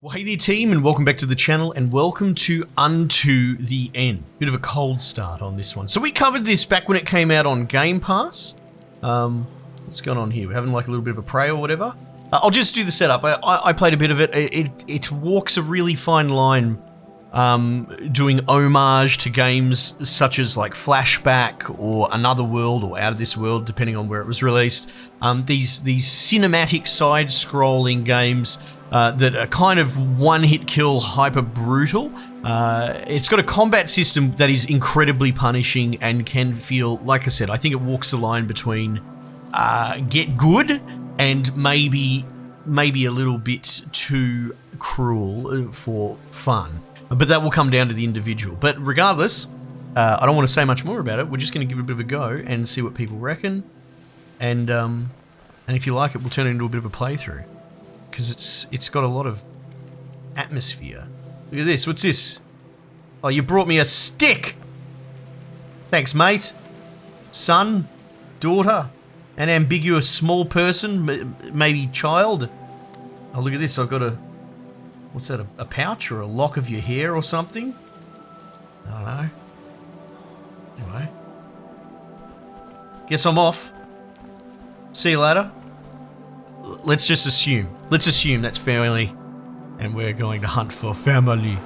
Well, hey there team, and welcome back to the channel, and welcome to Unto the End. Bit of a cold start on this one. So we covered this back when it came out on Game Pass. What's going on here? We're having like a little bit of a prey or whatever. I'll just do the setup. I played a bit of it. It walks a really fine line, doing homage to games such as like Flashback or Another World or Out of This World, depending on where it was released. These cinematic side-scrolling games that are kind of one-hit kill, hyper brutal. It's got a combat system that is incredibly punishing and can feel, like I said, I think it walks the line between get good and maybe a little bit too cruel for fun. But that will come down to the individual. But regardless, I don't want to say much more about it. We're just going to give it a bit of a go and see what people reckon. And if you like it, we'll turn it into a bit of a playthrough. Because it's got a lot of atmosphere. Look at this. What's this? Oh, you brought me a stick! Thanks, mate. Son, daughter, an ambiguous small person, maybe child. Oh, look at this. I've got a... What's that? A pouch or a lock of your hair or something? I don't know. Anyway. Guess I'm off. See you later. Let's just assume. Let's assume that's family, and we're going to hunt for family.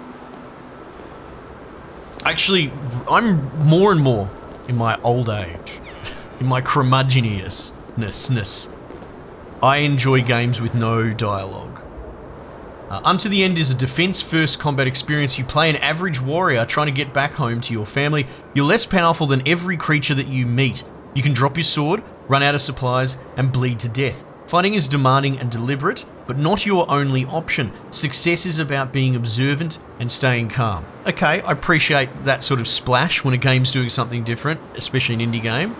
Actually, I'm more and more in my old age, in my curmudgeousness. I enjoy games with no dialogue. Unto the End is a defense-first combat experience. You play an average warrior trying to get back home to your family. You're less powerful than every creature that you meet. You can drop your sword, run out of supplies, and bleed to death. Fighting is demanding and deliberate, but not your only option. Success is about being observant and staying calm. Okay, I appreciate that sort of splash when a game's doing something different, especially an indie game.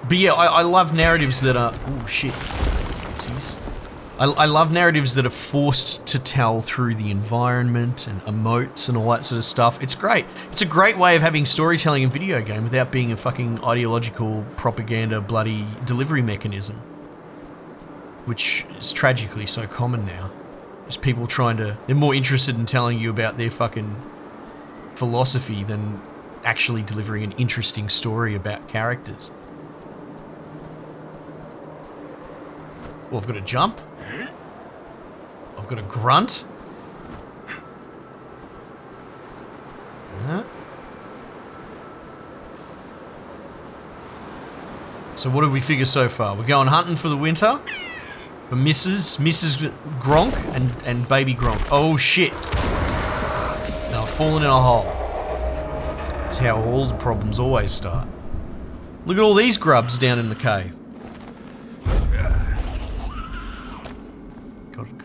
But yeah, I love narratives that are... Oh shit. Oopsies. I love narratives that are forced to tell through the environment and emotes and all that sort of stuff. It's great. It's a great way of having storytelling in video game without being a fucking ideological propaganda bloody delivery mechanism. Which is tragically so common now. Just people they're more interested in telling you about their fucking philosophy than actually delivering an interesting story about characters. Well, I've got a jump. I've got a grunt. So what did we figure so far? We're going hunting for the winter. For Mrs. Gronk and baby Gronk. Oh shit. Now I've fallen in a hole. That's how all the problems always start. Look at all these grubs down in the cave.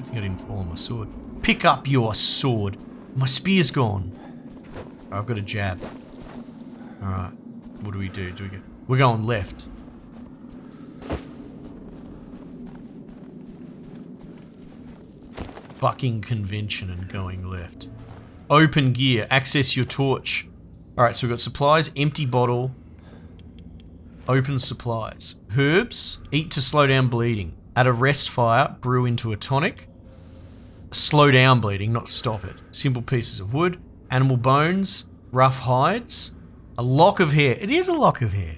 I didn't fall on my sword. Pick up your sword. My spear's gone. I've got a jab. Alright. What do we do? We're going left. Bucking convention and going left. Open gear. Access your torch. Alright, so we've got supplies. Empty bottle. Open supplies. Herbs. Eat to slow down bleeding. Add a rest fire. Brew into a tonic. Slow down bleeding, not stop it. Simple pieces of wood, animal bones, rough hides, a lock of hair. It is a lock of hair.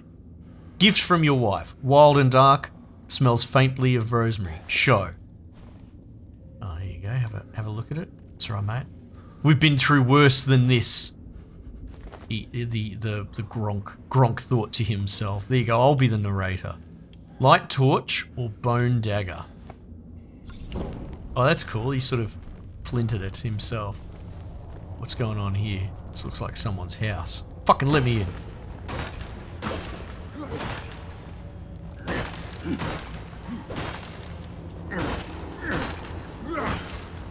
Gift from your wife. Wild and dark, smells faintly of rosemary. Show. Oh, here you go. Have a look at it. It's all right, mate. We've been through worse than this. The Gronk thought to himself. There you go. I'll be the narrator. Light torch or bone dagger. Oh, that's cool. He sort of flinted it himself. What's going on here? This looks like someone's house. Fucking let me in.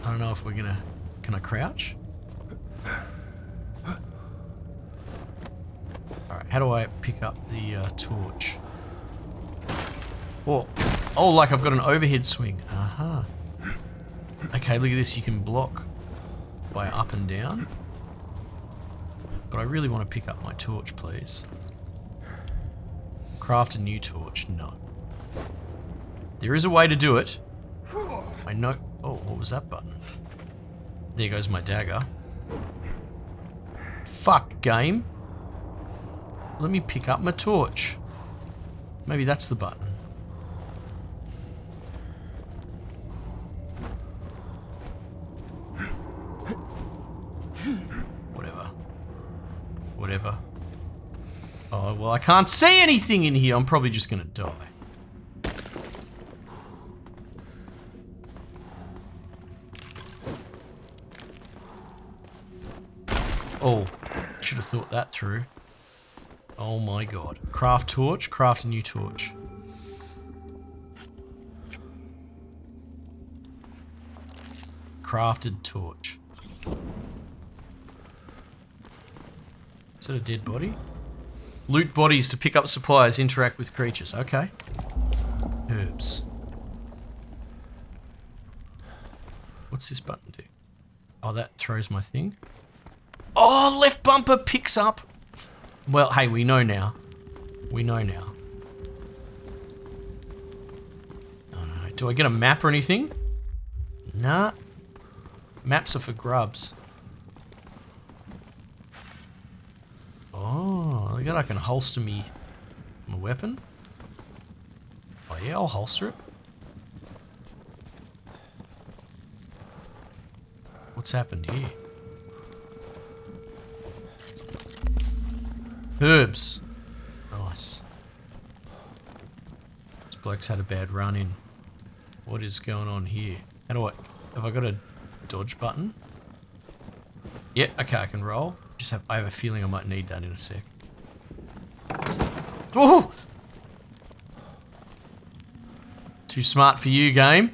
I don't know if we're gonna... Can I crouch? Alright, how do I pick up the torch? Oh, like I've got an overhead swing. Aha. Okay, look at this. You can block by up and down. But I really want to pick up my torch, please. Craft a new torch. No. There is a way to do it. I know. Oh, what was that button? There goes my dagger. Fuck, game. Let me pick up my torch. Maybe that's the button. Whatever. Oh, well, I can't see anything in here. I'm probably just gonna die. Oh, should have thought that through. Oh my god. Craft torch, craft a new torch. Crafted torch. Is that a dead body? Loot bodies to pick up supplies, interact with creatures. Okay. Herbs. What's this button do? Oh, that throws my thing. Oh, left bumper picks up. Well, hey, we know now. We know now. Oh no. Do I get a map or anything? Nah. Maps are for grubs. Oh, look at I can holster my weapon. Oh yeah, I'll holster it. What's happened here? Herbs. Nice. This bloke's had a bad run in. What is going on here? How do I... Have I got a dodge button? Yeah, okay, I can roll. I have a feeling I might need that in a sec. Oh! Too smart for you, game.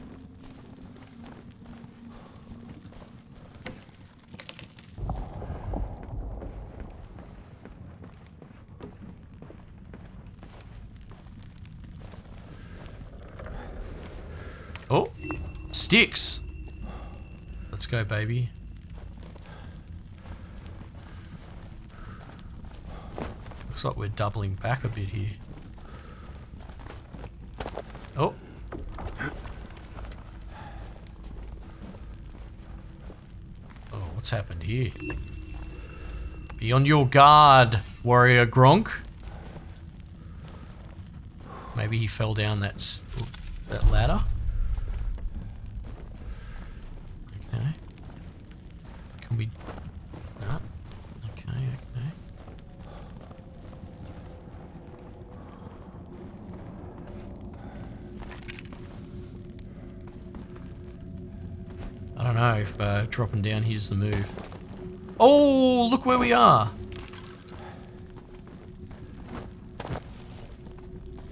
Oh, sticks. Let's go, baby. Looks like we're doubling back a bit here. Oh. Oh, what's happened here? Be on your guard, warrior Gronk. Maybe he fell down that ladder. Okay. Can we... No. Okay, okay. I don't know if dropping down here's the move. Oh, look where we are.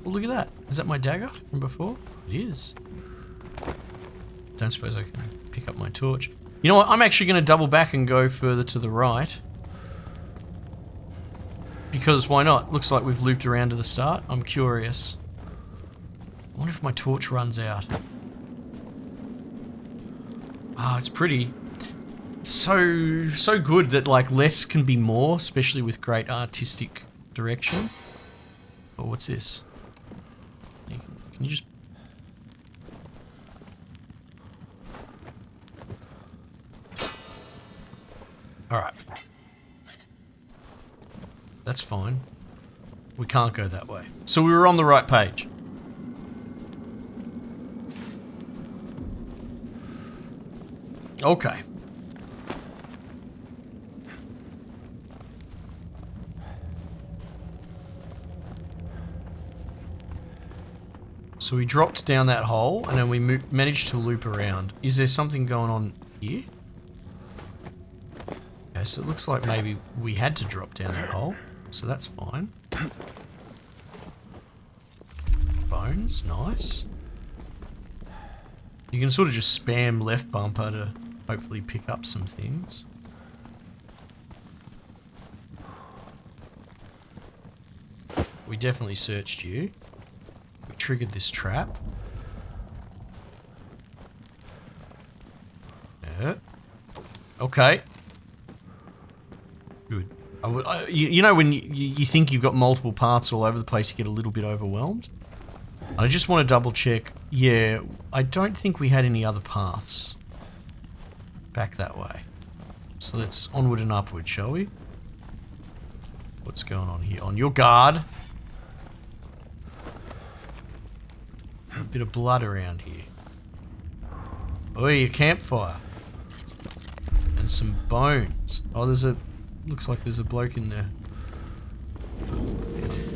Well, look at that. Is that my dagger from before? It is. Don't suppose I can pick up my torch. You know what? I'm actually going to double back and go further to the right. Because why not? Looks like we've looped around to the start. I'm curious. I wonder if my torch runs out. Ah, it's pretty. So good that like less can be more, especially with great artistic direction. Oh, what's this? Can you just... Alright. That's fine. We can't go that way. So we were on the right page. Okay. So we dropped down that hole and then we managed to loop around. Is there something going on here? Okay, so it looks like maybe we had to drop down that hole. So that's fine. Bones, nice. You can sort of just spam left bumper to hopefully pick up some things. We definitely searched you. We triggered this trap. Yeah. Okay. Good. You know when you think you've got multiple parts all over the place, you get a little bit overwhelmed? I just want to double check. Yeah, I don't think we had any other paths back that way. So let's onward and upward, shall we? What's going on here? On your guard. A bit of blood around here. Oh, a campfire. And some bones. Oh, looks like there's a bloke in there.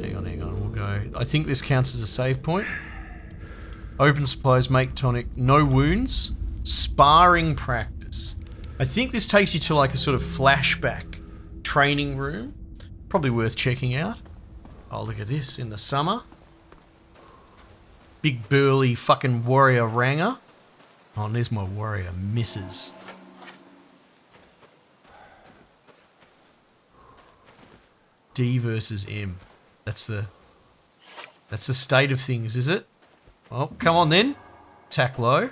Hang on, we'll go. I think this counts as a save point. Open supplies, make tonic, no wounds, sparring practice. I think this takes you to like a sort of flashback training room. Probably worth checking out. Oh, look at this in the summer. Big burly fucking warrior ranger. Oh, and there's my warrior misses. D versus M. That's the state of things, is it? Oh, come on then. Attack low.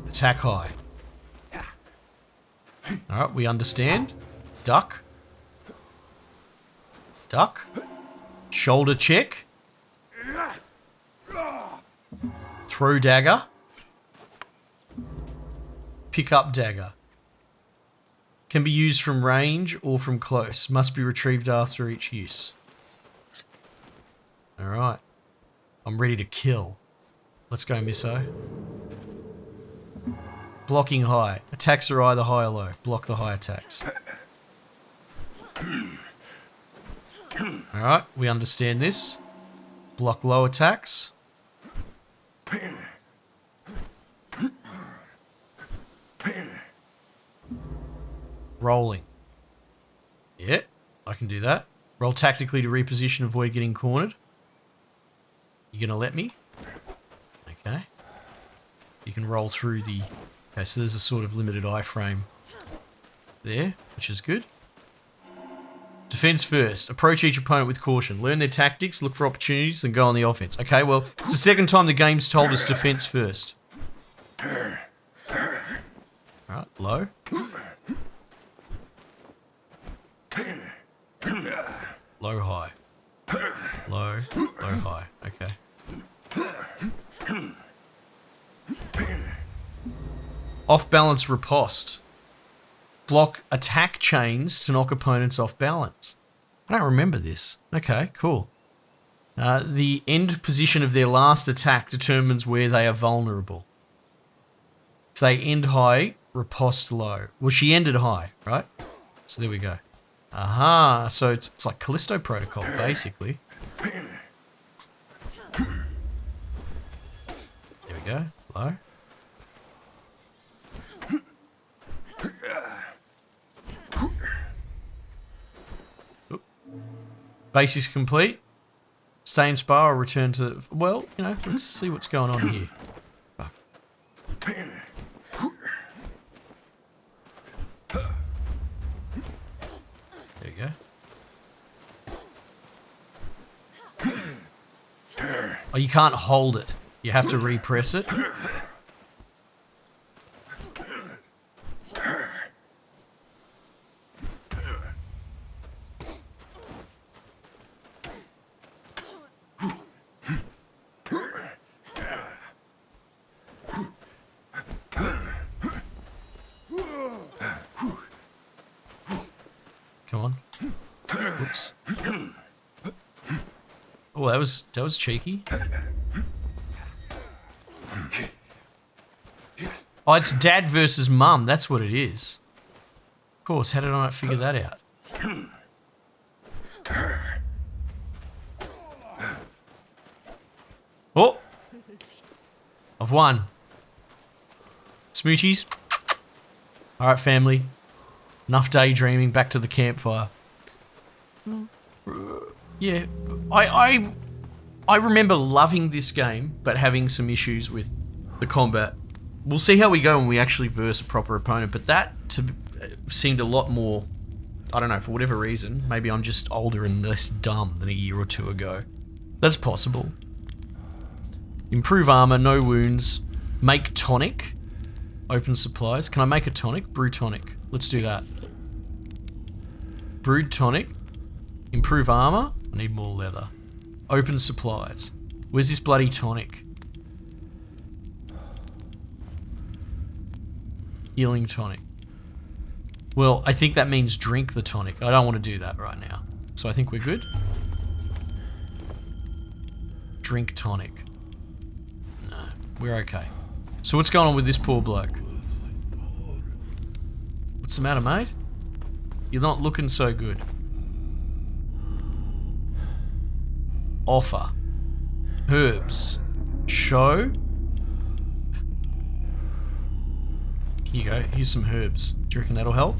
Attack high. Alright, we understand. Duck. Duck. Shoulder check. Throw dagger. Pick up dagger. Can be used from range or from close. Must be retrieved after each use. Alright. I'm ready to kill. Let's go, Misso. Blocking high. Attacks are either high or low. Block the high attacks. Alright, we understand this. Block low attacks. Rolling. Yeah, I can do that. Roll tactically to reposition, avoid getting cornered. You gonna let me? Okay. You can roll through the... Okay, so there's a sort of limited iframe there, which is good. Defense first. Approach each opponent with caution. Learn their tactics, look for opportunities, then go on the offense. Okay, well, it's the second time the game's told us defense first. Alright, low. Low, high. Low, high. Okay. Off balance riposte. Block attack chains to knock opponents off balance. I don't remember this. Okay, cool. The end position of their last attack determines where they are vulnerable. If they end high, riposte low. Well, she ended high, right? So there we go. Aha, so it's like Callisto Protocol, basically. There we go, low. Oop. Basics complete. Stay in spa or return to... Well, you know, let's see what's going on here. There you go. Oh, you can't hold it. You have to repress it. Come on. Oops. Oh, that was cheeky. Oh, it's dad versus mum. That's what it is. Of course. How did I not figure that out? Oh! I've won. Smoochies. Alright, family. Enough daydreaming. Back to the campfire. Yeah. I remember loving this game, but having some issues with the combat. We'll see how we go when we actually verse a proper opponent, but that seemed a lot more, I don't know, for whatever reason. Maybe I'm just older and less dumb than a year or two ago. That's possible. Improve armor, no wounds. Make tonic. Open supplies. Can I make a tonic? Brew tonic. Let's do that. Brewed tonic. Improve armor. I need more leather. Open supplies. Where's this bloody tonic? Healing tonic. Well, I think that means drink the tonic. I don't want to do that right now. So I think we're good. Drink tonic. No, we're okay. So what's going on with this poor bloke? What's the matter, mate? You're not looking so good. Offer. Herbs. Show. Here you go. Here's some herbs. Do you reckon that'll help?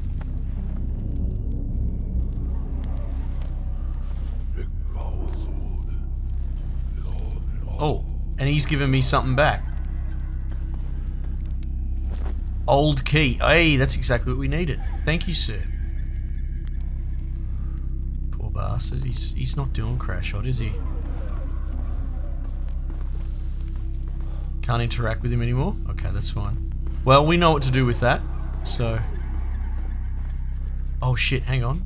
Oh, and he's giving me something back. Old key. Hey, that's exactly what we needed. Thank you, sir. Poor bastard. He's not doing crash shot, is he? Can't interact with him anymore? Okay, that's fine. Well, we know what to do with that, so... Oh shit, hang on.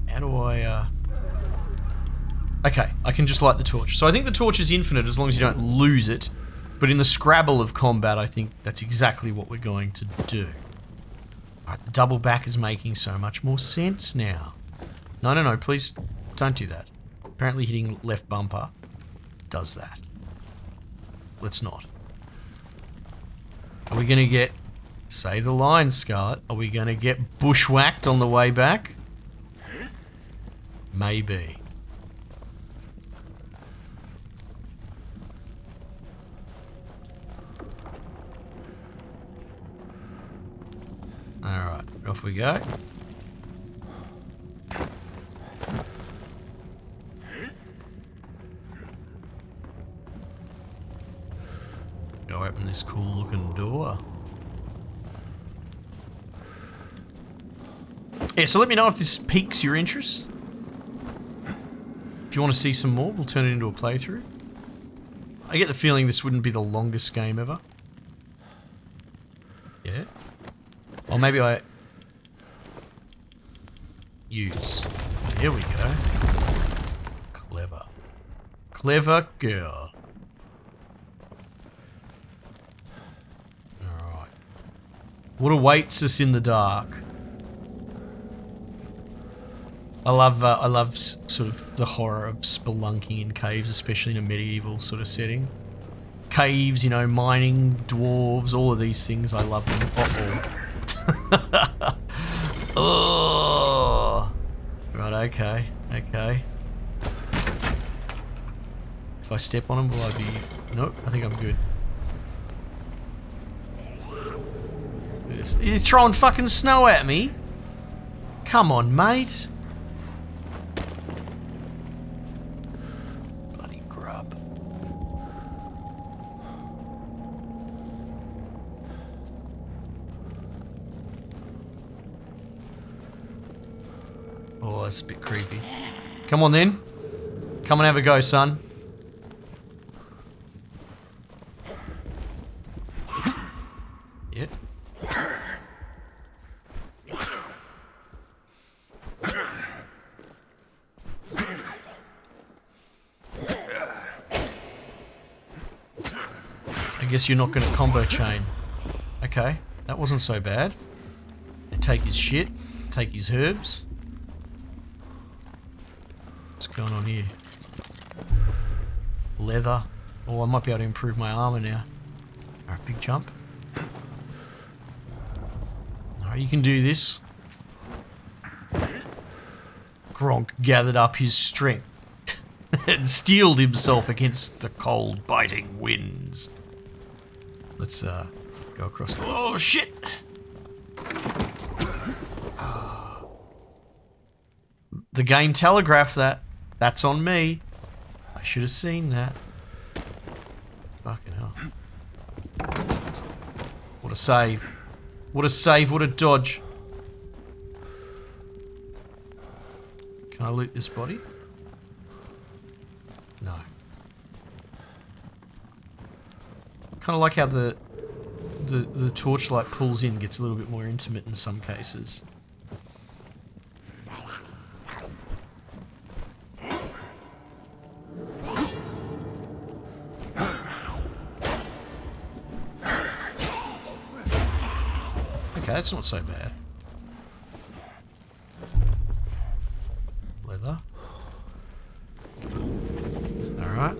How do I, Okay, I can just light the torch. So I think the torch is infinite as long as you don't lose it. But in the Scrabble of combat, I think that's exactly what we're going to do. Alright, the double back is making so much more sense now. No, please don't do that. Apparently hitting left bumper does that. Let's not. Are we going to get... Say the line, Scarlet. Are we going to get bushwhacked on the way back? Maybe. Alright, off we go. Go open this cool looking door. Yeah, so let me know if this piques your interest. If you want to see some more, we'll turn it into a playthrough. I get the feeling this wouldn't be the longest game ever. Yeah. Or maybe I... Use. Here we go. Clever. Clever girl. Alright. What awaits us in the dark? I love sort of the horror of spelunking in caves, especially in a medieval sort of setting. Caves, you know, mining, dwarves, all of these things, I love them. Uh-oh. Oh. Right, okay. If I step on them, will I be... Nope, I think I'm good. You're throwing fucking snow at me? Come on, mate. Bloody grub. Oh, that's a bit creepy. Come on then. Come and have a go, son. Yep. I guess you're not going to combo chain. Okay, that wasn't so bad. And take his shit, take his herbs. What's going on here? Leather. Oh, I might be able to improve my armor now. Alright, big jump. Alright, you can do this. Gronk gathered up his strength and steeled himself against the cold, biting winds. Let's go across. Oh shit! The game telegraphed that. That's on me. I should have seen that. Fucking hell. What a save. What a save, what a dodge. Can I loot this body? No. Kind of like how the torchlight pulls in, gets a little bit more intimate in some cases. Okay, that's not so bad. Leather. Alright.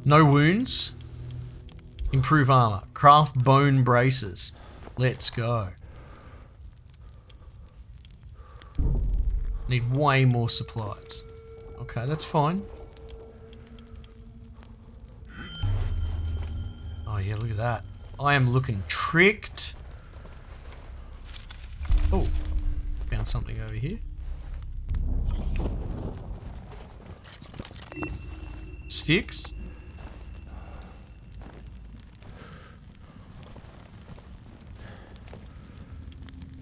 No wounds. Improve armor. Craft bone braces. Let's go. Need way more supplies. Okay, that's fine. Oh yeah, look at that. I am looking tricked. Oh, found something over here. Sticks.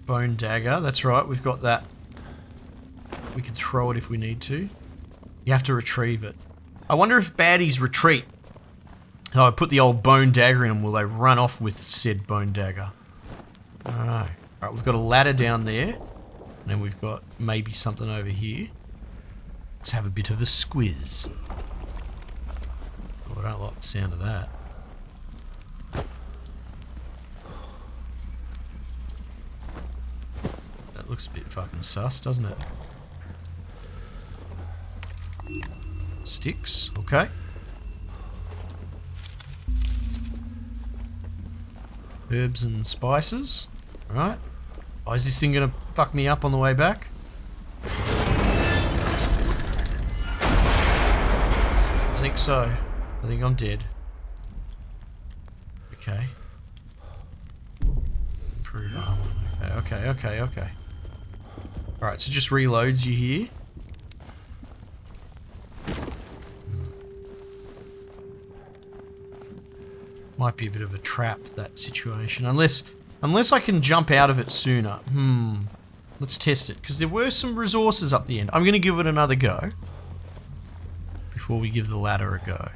Bone dagger, that's right, we've got that. We can throw it if we need to. You have to retrieve it. I wonder if baddies retreat. Oh, I put the old bone dagger in them, will they run off with said bone dagger? I don't know. Alright, we've got a ladder down there. And then we've got maybe something over here. Let's have a bit of a squiz. Oh, I don't like the sound of that. That looks a bit fucking sus, doesn't it? Sticks, okay. Herbs and spices. Alright. Oh, is this thing gonna fuck me up on the way back? I think so. I think I'm dead. Okay. Improve armor. Okay. Alright, so just reloads you here. Might be a bit of a trap, that situation. Unless I can jump out of it sooner. Let's test it, because there were some resources up the end. I'm going to give it another go. Before we give the ladder a go.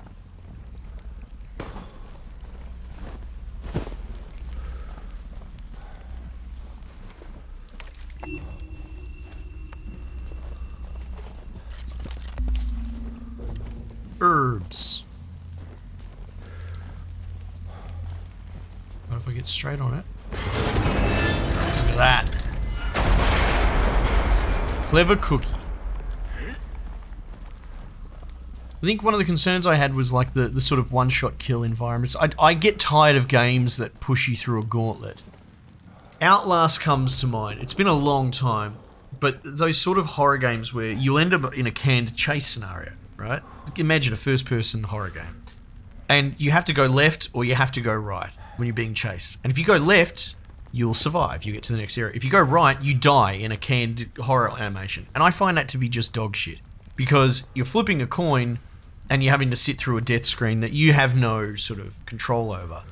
Herbs. What if I get straight on it? Look at that. Clever cookie. I think one of the concerns I had was like the sort of one-shot kill environments. I get tired of games that push you through a gauntlet. Outlast comes to mind. It's been a long time, but those sort of horror games where you'll end up in a canned chase scenario, right? Imagine a first-person horror game. And you have to go left or you have to go right when you're being chased. And if you go left, you'll survive. You get to the next area. If you go right, you die in a canned horror animation. And I find that to be just dog shit. Because you're flipping a coin and you're having to sit through a death screen that you have no sort of control over.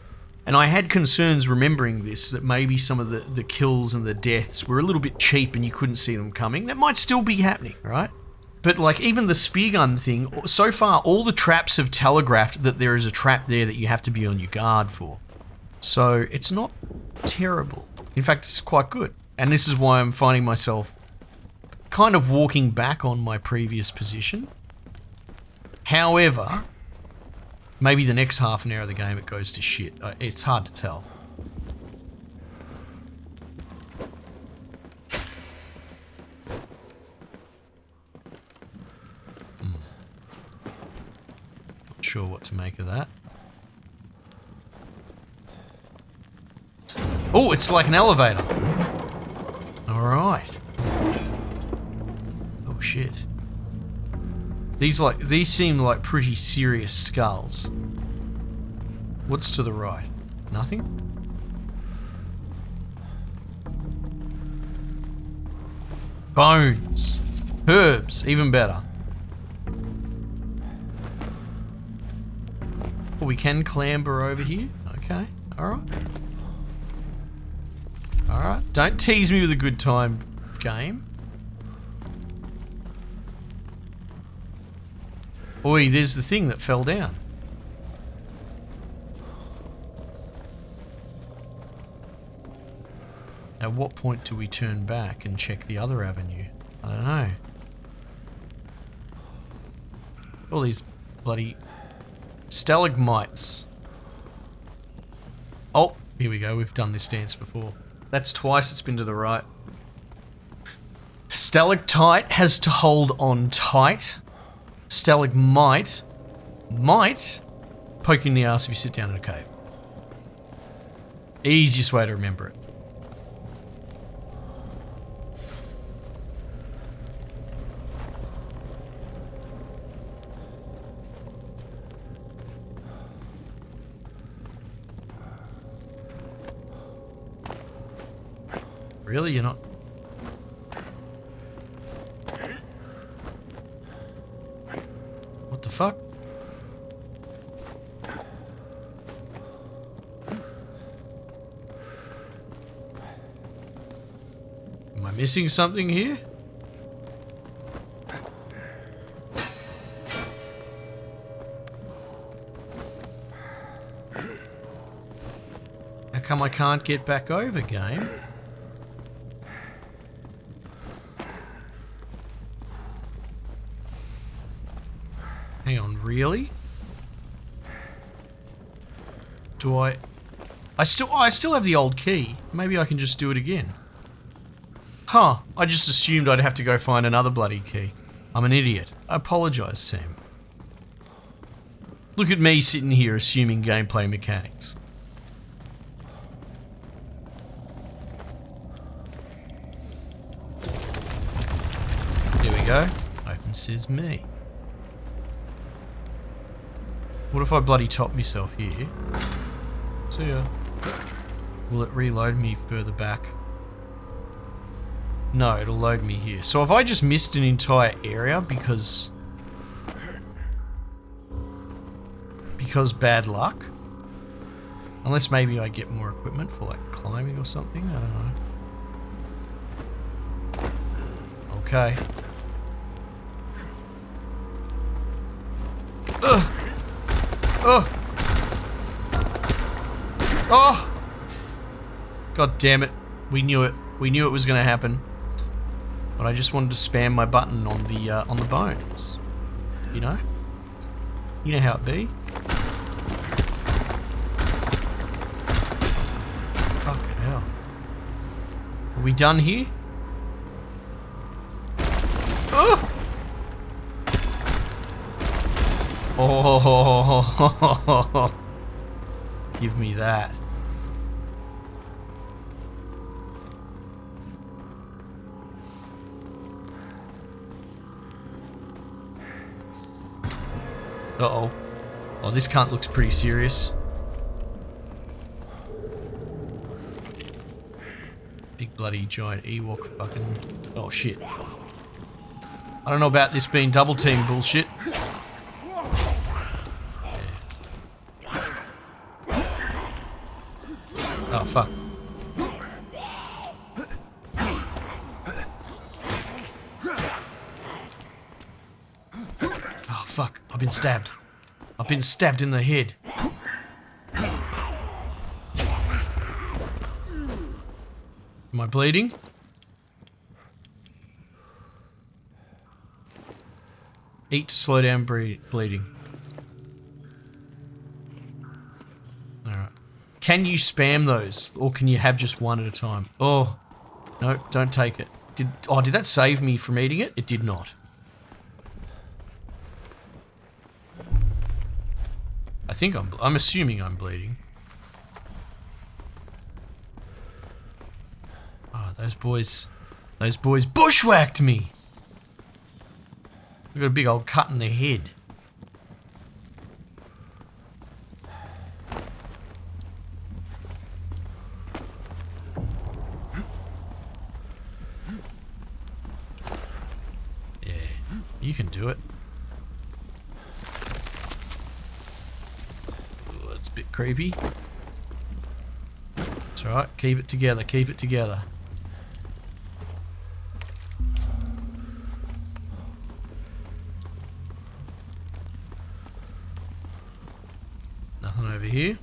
And I had concerns remembering this, that maybe some of the kills and the deaths were a little bit cheap and you couldn't see them coming. That might still be happening, right? But like even the spear gun thing, so far all the traps have telegraphed that there is a trap there that you have to be on your guard for. So it's not terrible. In fact, it's quite good. And this is why I'm finding myself kind of walking back on my previous position. However, maybe the next half an hour of the game it goes to shit. It's hard to tell. Not sure what to make of that. Oh, it's like an elevator. Alright. Oh shit. These seem like pretty serious skulls. What's to the right? Nothing? Bones. Herbs, even better. Oh, we can clamber over here. Okay, alright. Alright, don't tease me with a good time, game. Oi, there's the thing that fell down. At what point do we turn back and check the other avenue? I don't know. All these bloody stalagmites. Oh, here we go. We've done this dance before. That's twice it's been to the right. Stalactite has to hold on tight. Stalagmite might poke you in the ass if you sit down in a cave. Easiest way to remember it. Really? You're not... What the fuck? Am I missing something here? How come I can't get back over, game? Hang on, really? Do I still have the old key. Maybe I can just do it again. Huh, I just assumed I'd have to go find another bloody key. I'm an idiot. I apologise, team. Look at me sitting here assuming gameplay mechanics. Here we go. Open says me. What if I bloody top myself here? See ya. Will it reload me further back? No, it'll load me here. So have I just missed an entire area because bad luck? Unless maybe I get more equipment for like climbing or something, I don't know. Okay. Ugh! Oh! Oh! God damn it. We knew it. We knew it was going to happen. But I just wanted to spam my button on the bones. You know? You know how it be. Fucking hell. Are we done here? Oh! Oh, give me that. Uh-oh. Oh, this cunt looks pretty serious. Big bloody giant Ewok fucking... Oh, shit. I don't know about this being double team bullshit. Oh, fuck. Oh, fuck. I've been stabbed. I've been stabbed in the head. Am I bleeding? Eat to slow down bleeding. Alright. Can you spam those? Or can you have just one at a time? Oh. No, don't take it. Did that save me from eating it? It did not. I think I'm assuming I'm bleeding. Oh, those boys bushwhacked me! I got a big old cut in the head. Yeah, you can do it. Ooh, that's a bit creepy. It's alright, keep it together, keep it together. Nothing over here.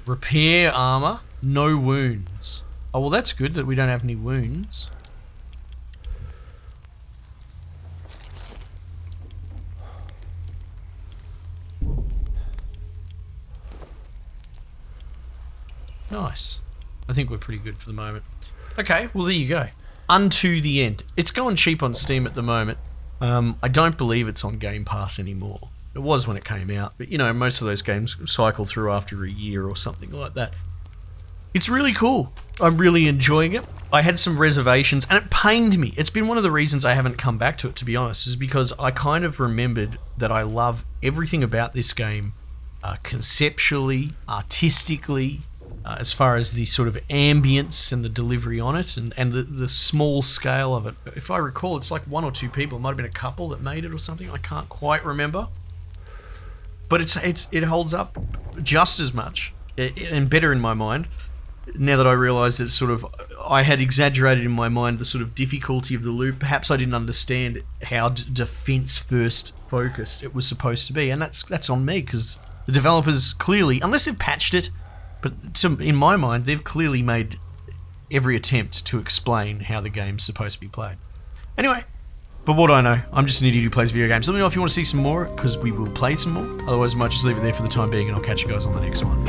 Repair armor, no wounds. Oh, well, that's good that we don't have any wounds. Nice. I think we're pretty good for the moment. Okay, well there you go. Unto the End. It's going cheap on Steam at the moment. I don't believe it's on Game Pass anymore. It was when it came out, but you know, most of those games cycle through after a year or something like that. It's really cool. I'm really enjoying it. I had some reservations, and it pained me. It's been one of the reasons I haven't come back to it, to be honest, is because I kind of remembered that I love everything about this game, conceptually, artistically, as far as the sort of ambience and the delivery on it, and the small scale of it. If I recall, it's like one or two people. It might have been a couple that made it or something. I can't quite remember. But it holds up just as much, and better in my mind, now that I realise that sort of I had exaggerated in my mind the sort of difficulty of the loop. Perhaps I didn't understand how defense first focused it was supposed to be, and that's on me, because the developers clearly, unless they've patched it, but in my mind they've clearly made every attempt to explain how the game's supposed to be played. Anyway, but what do I know? I'm just an idiot who plays video games. Let me know if you want to see some more, because we will play some more. Otherwise, I might just leave it there for the time being, and I'll catch you guys on the next one.